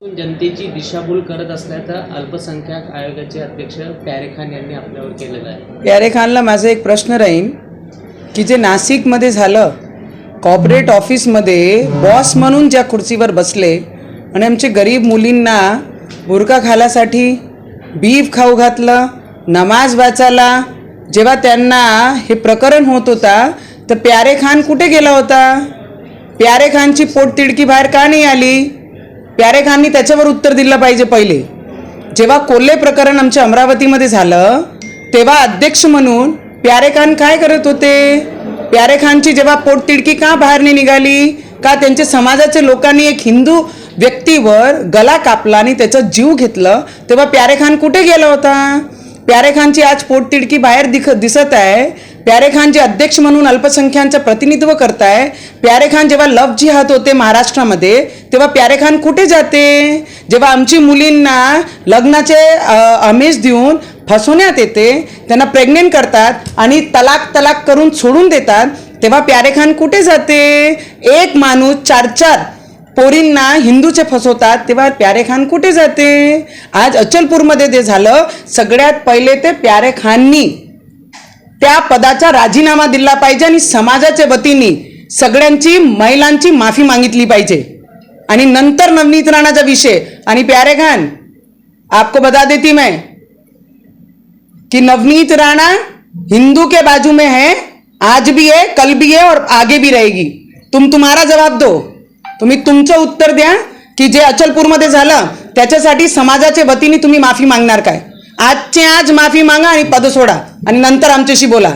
जनतेची दिशाभूल करत असल्याचं अल्पसंख्याक आयोगाचे अध्यक्ष प्यारे खान यांनी आपल्यावर केलेलं आहे. प्यारे खानला माझा एक प्रश्न राहील की जे नाशिकमध्ये झालं, कॉर्पोरेट ऑफिसमध्ये बॉस म्हणून ज्या खुर्चीवर बसले आणि आमचे गरीब मुलींना बुरका घालासाठी बीफ खाऊ घातलं, नमाज वाचायला, जेव्हा त्यांना हे प्रकरण होत होता तर प्यारे खान कुठे गेला होता? प्यारे खानची पोटतिडकी बाहेर का नाही आली? प्यारे खाननी त्याच्यावर उत्तर दिलं पाहिजे. पहिले जेव्हा कोल्हे प्रकरण आमच्या अमरावतीमध्ये झालं तेव्हा अध्यक्ष म्हणून प्यारे खान काय करत होते? प्यारे खानची जेव्हा पोटतिडकी का बाहेर नाही निघाली? का त्यांच्या समाजाच्या लोकांनी एक हिंदू व्यक्तीवर गला कापला आणि त्याचा जीव घेतलं, तेव्हा प्यारे खान कुठे गेला होता? प्यारे खानची आज पोटतिडकी बाहेर दिसत आहे. प्यारे खान जे अध्यक्ष म्हणून अल्पसंख्यांचं प्रतिनिधित्व करताय, प्यारे खान जेव्हा लव जिहाद होते महाराष्ट्रामध्ये तेव्हा प्यारे खान कुठे जाते? जेव्हा आमची मुलींना लग्नाचे आमिष देऊन फसवण्यात येते, त्यांना प्रेग्नेंट करतात आणि तलाक करून सोडून देतात, तेव्हा प्यारे खान कुठे जाते? एक माणूस 4 पोरींना हिंदूचे फसवतात, तेव्हा प्यारे खान कुठे जाते? आज अचलपूरमध्ये जे झालं, सगळ्यात पहिले ते प्यारे खाननी त्या पदाचा राजीनामा दिला पाहिजे आणि समाजाच्या वतीने सगळ्यांची महिलांची माफी मागितली पाहिजे. आणि नंतर नवनीत राणाचा विषय. आणि प्यारे खान, आपको बता देती मैं कि नवनीत राणा हिंदू के बाजू में है, आज भी है, कल भी है और आगे भी रहेगी. तुम्हारा जवाब दो. तुम्ही तुमचं उत्तर द्या की जे अचलपूरमध्ये झालं त्याच्यासाठी समाजाच्या वतीने तुम्ही माफी मागणार काय? आजचे आज माफी मागा आणि पद सोडा आणि नंतर आमच्याशी बोला.